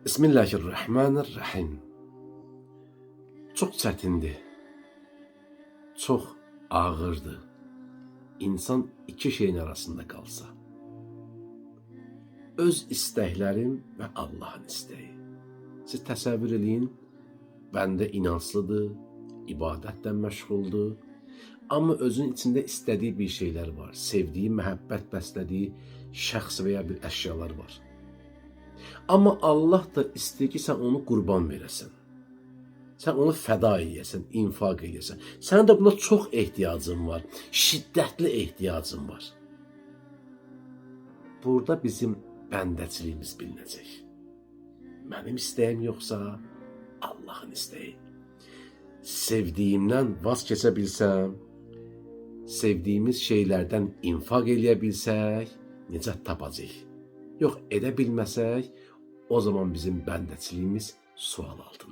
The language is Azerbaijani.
Bismillahirrahmanirrahim. Çox çətindir, çox ağırdır. İnsan iki şeyin arasında qalsa. Öz istəklərim və Allahın istəyi. Siz təsəvvür eləyin, bəndə inanclıdır, ibadətlə məşğuldur. Amma özünün içində istədiyi bir şeylər var. Sevdiyi, məhəbbət bəslədiyi şəxs və ya bir əşyalar var. Amma Allah da istəyir ki, sən onu qurban verəsən. Sən onu fəda edəsən, infaq edəsən. Sənin də buna çox ehtiyacın var, şiddətli ehtiyacın var. Burada bizim bəndəçiliyimiz bilinəcək. Mənim istəyim yoxsa Allahın istəyi. Sevdiyimdən vaz keçə bilsəm, sevdiyimiz şeylərdən infaq eləyə bilsək, necət tapacaq. Yox, edə bilməsək, o zaman bizim bəndəçiliyimiz sual altındadır.